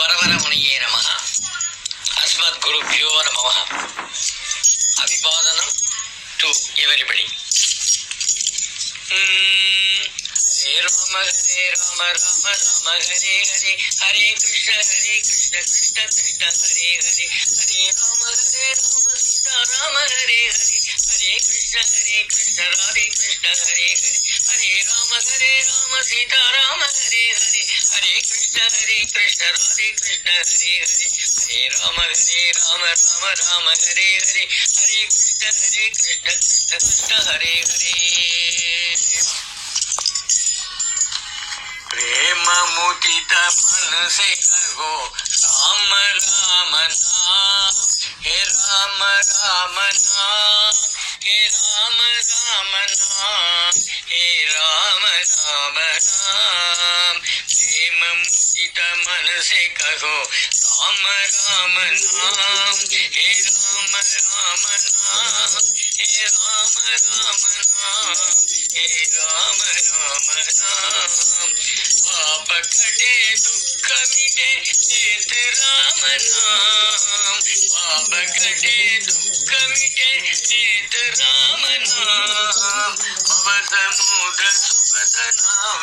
வரவரமுனியே நமः. அஸ்மத் குருப்யோ நமः. அபிவாதனம் to everybody. Hare Rama Rama Rama Hare Hare, Hare Krishna Krishna Krishna Hare Hare, Hare Rama Sita Rama Hare Hare, Hare Krishna Radhe Krishna Hare Hare, Hare Rama Sita Rama Hare Hare, Hare Krishna Radhe Krishna Hare Hare, Hare Rama Rama Hare Hare, Hare Krishna Krishna Krishna Hare Hare. प्रेम मुदित मन से कहो राम राम नाम, हे राम राम नाम, हे राम राम नाम, हे राम राम नाम. प्रेम मुदित मन से कहो राम राम नाम, हे राम राम नाम, हे राम राम नाम, हे राम राम नाम. पाप कटे दुख मिटे चेत राम नाम, पाप कटे दुख मिटे चेत राम नाम. भव समुद्र सुख नाव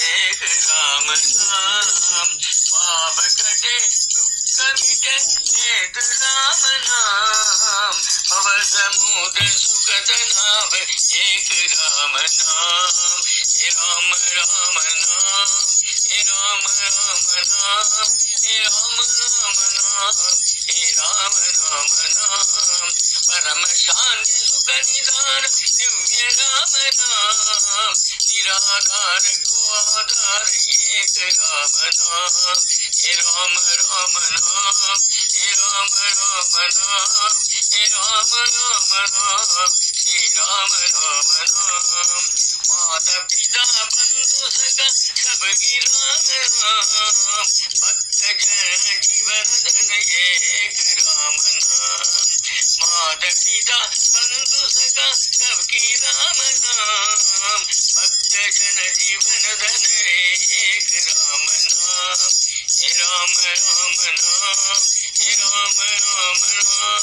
एक राम नाम, पाप कटे दुख मिटे चेत राम नाम. भव समुद्र सुख नाव एक राम नाम. हे राम राम नाम, हे राम राम नाम, हे राम राम नाम, हे राम राम नाम. परम शांति सुख निदान दिव्य राम नाम, निराधार को आधार एक राम नाम. हे राम राम नाम, हे राम राम नाम, हे राम राम नाम, हे राम राम नाम. माता पिता बंधु सखा सबकी राम नाम, भक्त जन जीवन धन एक राम नाम. माता पिता बंधु सखा सबकी राम नाम, भक्त जन जीवन धन एक राम नाम. हे राम राम नाम, हे राम राम नाम,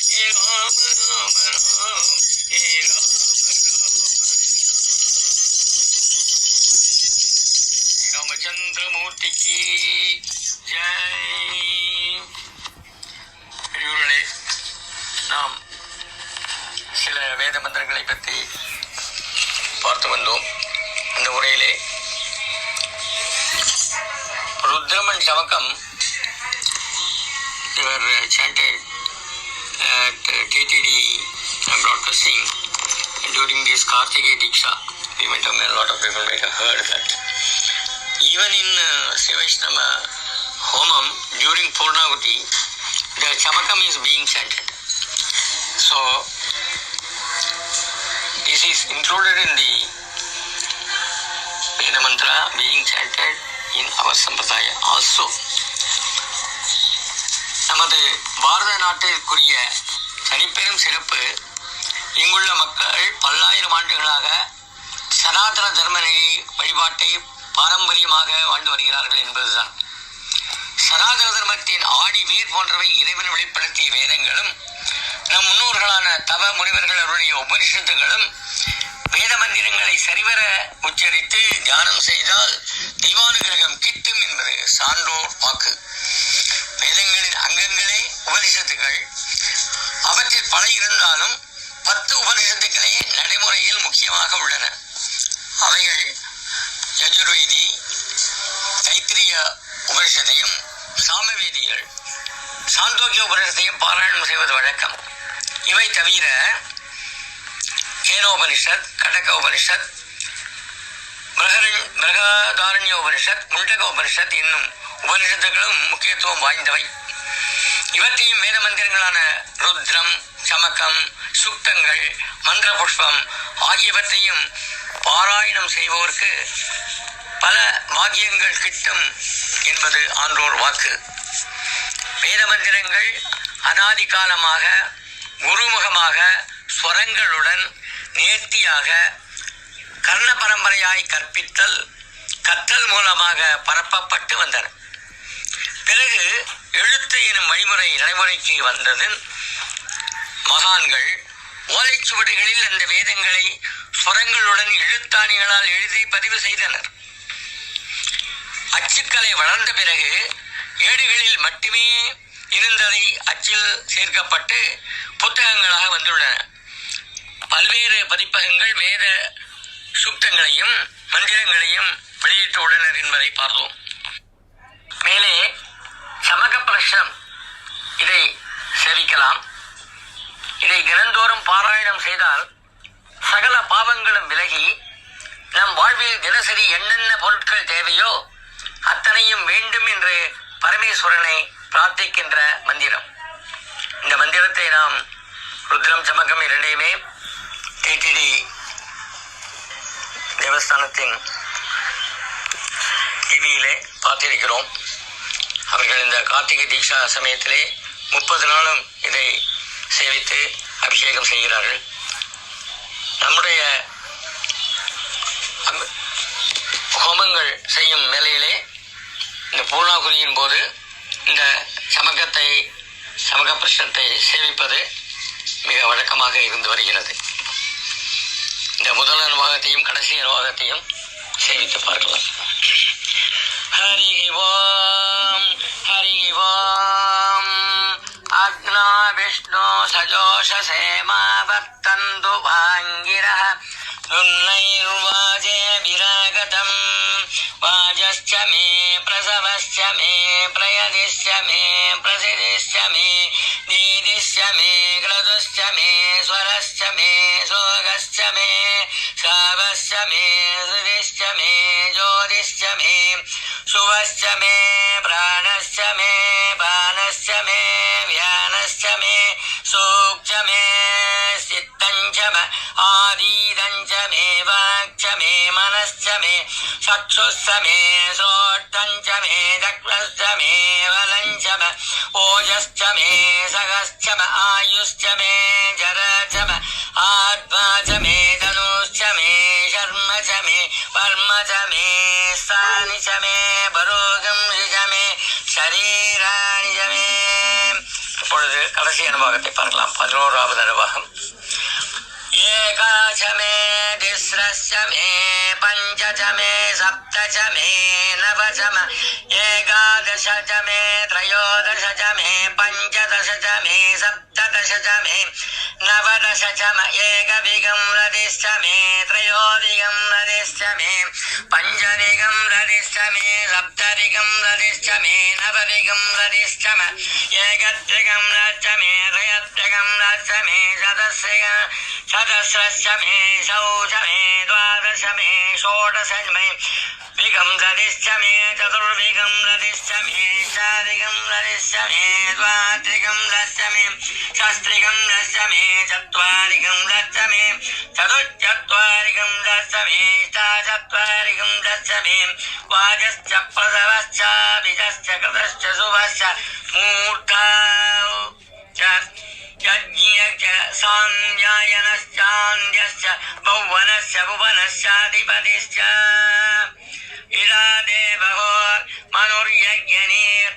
हे राम राम नाम, हे राम रामचंद्र मूर्ति की जय. பெரியவர்களே, நாம் சில வேத மந்திரங்களை பற்றி பார்த்து வந்தோம். இந்த உரையிலே ருத்ரமன் Chamakam chanted at TTD broadcasting during this Kartikeya Diksha. We might have, a lot of people might have heard that. Even in Sivaishnava Homam, during Purnahuti, the Chamakam is being chanted. So, this is included in the Veda Mantra being chanted in our Sampradaya also. நமது பாரத நாட்டிற்குரிய தனிப்பெரும் சிறப்பு, இங்குள்ள மக்கள் பல்லாயிரம் ஆண்டுகளாக சனாதன தர்ம வழிபாட்டை பாரம்பரியமாக வாழ்ந்து வருகிறார்கள் என்பதுதான். சனாதன தர்மத்தின் ஆடி வீர் போன்றவை இறைவன் வெளிப்படுத்திய வேதங்களும், நம் முன்னோர்களான தவ முனிவர்கள் அவருடைய உபனிஷத்துகளும் வேத மந்திரங்களை சரிவர உச்சரித்து தியானம் செய்தால் தெய்வானுகிரகம் கிட்டும் என்பது சான்றோர் வாக்கு. வேதங்களின் அங்கங்களே உபனிஷத்துக்கள். அவற்றில் பல இருந்தாலும் 10 உபனிஷத்துக்களே நடைமுறையில் முக்கியமாக உள்ளன. அவைகள் யஜுர்வேதி, தைத்திரிய உபனிஷத்தையும் சாமவேதிகள் சாந்தோக்கிய உபனிஷத்தையும் பாராயணம் செய்வது வழக்கம். இவை தவிர கேனோபனிஷத், கடக உபனிஷத், பிரகதாரண்ய உபனிஷத், முண்டக உபனிஷத் என்னும் உபனிஷத்துகளும் முக்கியத்துவம் வாய்ந்தவை. இவற்றையும் வேத மந்திரங்களான ருத்ரம், சமக்கம், சுக்தங்கள், மந்திர புஷ்பம் ஆகியவற்றையும் பாராயணம் செய்வோருக்கு பல பாக்கியங்கள் கிட்டும் என்பது ஆன்றோர் வாக்கு. வேத மந்திரங்கள் அனாதி காலமாக குருமுகமாக ஸ்வரங்களுடன் நேர்த்தியாக கர்ண பரம்பரையாய் கற்பித்தல் கற்றல் மூலமாக பரப்பப்பட்டு வந்தன. பிறகு எழுத்து எனும் வழிமுறை நடைமுறைக்கு வந்தது. மகான்கள் ஓலைச்சுவடிகளில் அந்த வேதங்களை ஸ்வரங்களுடன் எழுத்தாணிகளால் எழுதி பதிவு செய்தனர். அச்சுக்கலை வளர்ந்த பிறகு ஏடுகளில் மட்டுமே இருந்ததை அச்சில் சேர்க்கப்பட்டு புத்தகங்களாக வந்துள்ளன. பல்வேறு பதிப்பகங்கள் வேத சூக்தங்களையும் மந்திரங்களையும் வெளியிட்டுள்ளனர் என்பதை பார்த்தோம். மேலே சமக பிரஷ்னம் இதை சேவிக்கலாம். இதை தினந்தோறும் பாராயணம் செய்தால் சகல பாவங்களும் விலகி நம் வாழ்வில் தினசரி என்னென்ன பொருட்கள் தேவையோ அத்தனையும் வேண்டும் என்று பரமேஸ்வரனை பிரார்த்திக்கின்ற மந்திரம். இந்த மந்திரத்தை நாம் ருத்ரம் சமகம் இரண்டையுமே டிடிடி தேவஸ்தானத்தின் டிவியிலே பார்த்திருக்கிறோம். அவர்கள் இந்த கார்த்திகை தீட்சா சமயத்திலே 30 நாளும் இதை சேவித்து அபிஷேகம் செய்கிறார்கள். நம்முடைய ஹோமங்கள் செய்யும் வேளையிலே இந்த பூர்ணாகுதியின் போது இந்த சமக பிரஷ்னத்தை சேவிப்பது மிக வழக்கமாக இருந்து வருகிறது. இந்த முதல் அனுபவத்தையும் கடைசி அனுபவத்தையும் சேவித்து பார்க்கலாம். ஹரி ஓம் ஹரி ஓம். அக்னோ விஷ்ணு சஜோஷசேமாவர்த்தந்து வாங்கிரஹ துன்னைர்வாஜே விராகதம் வாஜஸ்ச மே பிரசவஸ்ச மே பிரயதிஸ்ச மே பிரசிதிஸ்ச மே நீதிஸ்ச மே க்லதுஸ்ச மே ஸ்வரஸ்ச மே சோகஸ்ச மே சாவஸ்ச மே சுதிஸ்ச மே ஜோதிஸ்ச மே சுவஸ்ச மே பிராணஸ்ச மே பானஸ்ச மே வியானஸ்ச மே சூக்ஷ மே சித்தஞ்ச மே ஆதீதஞ்ச மே வாக்ச மே மனஸ்ச மே சக்ஷுஸ்ச மே சோட்டஞ்ச மே தக்ஷஸ்ச மே வலஞ்ச மே ஓஜஸ்ச மே சகஸ்ச மே ஆயுஷ்ச மே ஜரச்ச மே ஆத்மாச்ச மே தனுஷ்ச மே சர்மச்ச மே பர்மச்ச மே ஸ்தானிச்ச மே பரோகம் ரிஜ மே ஷரீராணிஜ மே. இப்பொழுது கடைசி அனுபவத்தை பார்க்கலாம். 11வது அனுபவம். ஏகாச்ச மே திஸ்ரஸ்ச மே பஞ்சச்ச மே சப்தச்ச மே நவச்ச மே ஏகாதச ச மே த்ரயோதச ச மே பஞ்சதச ச மே சப்ததச ச மே நவதச ச மே ஏகவிகம் ரதிஷ்ச மே த்ரயோதிகம் ரதிஷ்ச மே பஞ்சதிகம் ரதிஷ்ச மே சப்ததிகம் ரதிஷ்ச மே நவதிகம் ரதிஷ்ச மே ஏகத்ரிகம் ரச்ச மே த்ரயத்ரிகம் ரச்ச மே சதஸ்ரஸ்ச மே சௌச்ச மே द्वादश मे षोडश मे विगम रदिश्च मे चतुर्विगम रदिश्च मे षादिगम रदिश्च मे द्वात्रिगम रश्च मे षष्त्रिगम रश्च मे चत्वारिगम रश्च मे चतुश्चत्वारिगम रश्च मे अष्टाचत्वारिगम रश्च मे वाजश्च प्रसवश्च बीजश्च कृतश्च शुभश्च मूर्धा यज्ञश्च सान्यायनश्चान्यश्च भुवनश्च भुवनश्चाधिपतिश्च इरादेवहो मनुर्यज्ञनीर्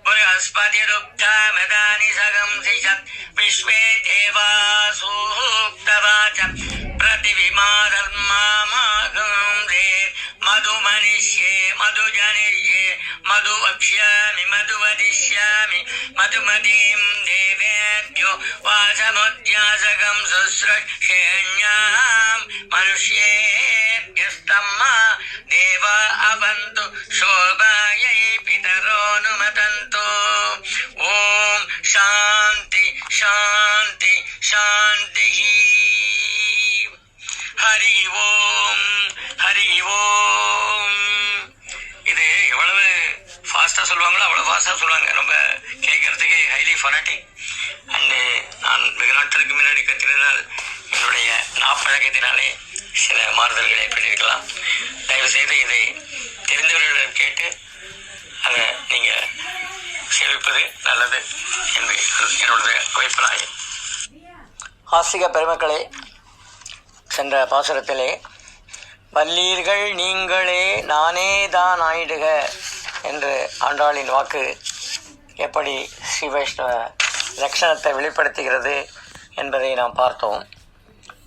बृहस्पतिरुक्तामदानि सगंसिषत् विश्वे देवासूक्तवाच प्रतिविमाधर्मामागंसे मधुमनिष्ये मधुजनिर्ये मधुवक्ष्यामि मधुवदिष्यामि मधुमतीं देवेभ्यो वाचमुद्यासकं शुश्रूषेण्यां मनुष्येभ्यस्तम्मा देवा अवन्तु शोभायै पितरोऽनुमतन्तु. ॐ शान्ति शान्ति शान्तिः. ஹரி ஓம் ஹரி ஓம். இது எவ்வளவு ஃபாஸ்டா சொல்லுவாங்களோ அவ்வளவு ஃபாஸ்டா சொல்லுவாங்க. ரொம்ப கேட்கறதுக்கு ஹைலி ஃபனாட்டிக். அண்டு நான் வெகு நாட்களுக்கு முன்னாடி கற்றுக்கிறதால் என்னுடைய நாப்பழக்கத்தினாலே சில மாறுதல்களை பண்ணியிருக்கலாம். தயவு செய்து இதை தெரிந்தவர்களிடம் கேட்டு அதை நீங்க சேவிப்பது நல்லது என்று என்னுடைய அபிப்பிராயம். ஆசிக பெருமக்களே, சென்ற பாசுரத்திலே வல்லீர்கள் நீங்களே நானே தான் ஆயிடுக என்று ஆண்டாளின் வாக்கு எப்படி ஸ்ரீ வைஷ்ணவ லட்சணத்தை வெளிப்படுத்துகிறது என்பதை நாம் பார்த்தோம்.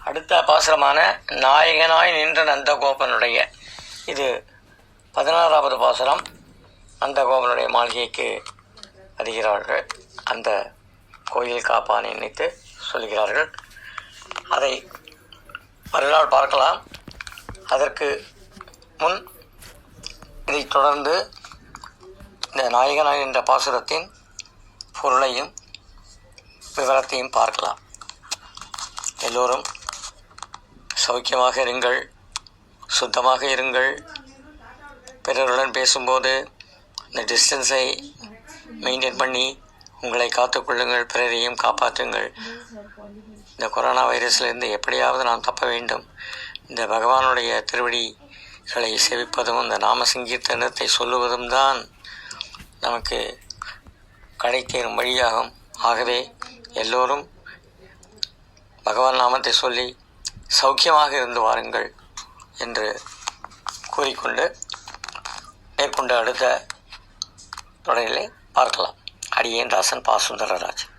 அடுத்த பாசுரமான நாயகனாய் நின்ற நந்தகோபனுடைய, இது 16வது பாசுரம். நந்தகோபனுடைய மாளிகைக்கு வருகிறார்கள், அந்த கோயில் காப்பானை நினைத்து சொல்கிறார்கள். அதை மறுநாள் பார்க்கலாம். அதற்கு முன் இதைத் தொடர்ந்து இந்த நாயகனாய் என்ற பாசுரத்தின் பொருளையும் விவரத்தையும் பார்க்கலாம். எல்லோரும் சௌக்கியமாக இருங்கள், சுத்தமாக இருங்கள். பிறருடன் பேசும்போது இந்த டிஸ்டன்ஸை மெயின்டைன் பண்ணி உங்களை காத்துக்கொள்ளுங்கள், பிறரையும் காப்பாற்றுங்கள். இந்த கொரோனா வைரஸிலிருந்து எப்படியாவது நாம் தப்ப வேண்டும். இந்த பகவானுடைய திருவடிகளை சேவிப்பதும் இந்த நாம சங்கீர்த்தனத்தை சொல்லுவதும் தான் நமக்கு கிடைத்தேறும் வழியாகும். ஆகவே எல்லோரும் பகவான் நாமத்தை சொல்லி சௌக்கியமாக இருந்து வாருங்கள் என்று கூறிக்கொண்டு மேற்கொண்டு அடுத்த தொடரிலே பார்க்கலாம். அடியேன் ராசன் பா. சுந்தரராஜன்.